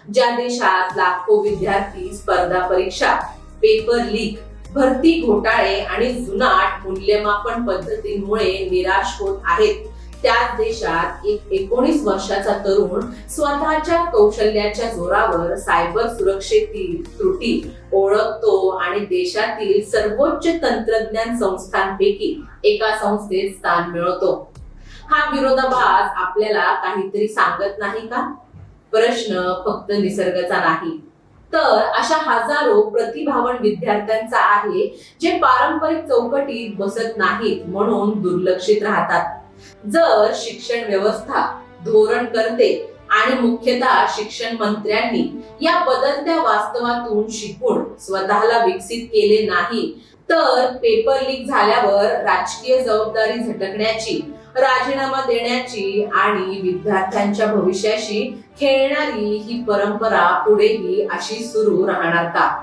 ज्या देशात लाखो विद्यार्थी स्पर्धा परीक्षा, पेपर लीक, भरती घोटाळे आणि जुनाट मूल्यमापन पद्धतींमुळे निराश होत आहेत, त्याच देशात एक 19 वर्षाचा तरुण स्वतःच्या कौशल्याच्या जोरावर सायबर सुरक्षेतील त्रुटी ओळखतो आणि देशातील सर्वोच्च तंत्रज्ञान संस्थांपैकी एका संस्थेत स्थान मिळवतो. हा विरोधाभास आपल्याला काहीतरी सांगत नाही का? प्रश्न फक्त निसर्गाचा नाही, तर अशा हजारो प्रतिभावान विद्यार्थ्यांचा आहे, जे पारंपरिक चौकटीत बसत नाहीत म्हणून दुर्लक्षित राहतात. जर शिक्षण व्यवस्था, धोरणकर्ते आणि मुख्यतः शिक्षण मंत्र्यांनी या बदलत्या वास्तवातून शिकून स्वतःला विकसित केले नाही, तर पेपर लीक झाल्यावर राजकीय जबाबदारी झटकण्याची, राजीनामा देण्याची आणि विद्यार्थ्यांच्या भविष्याशी खेळणारी ही परंपरा पुढेही अशी सुरू राहणार का?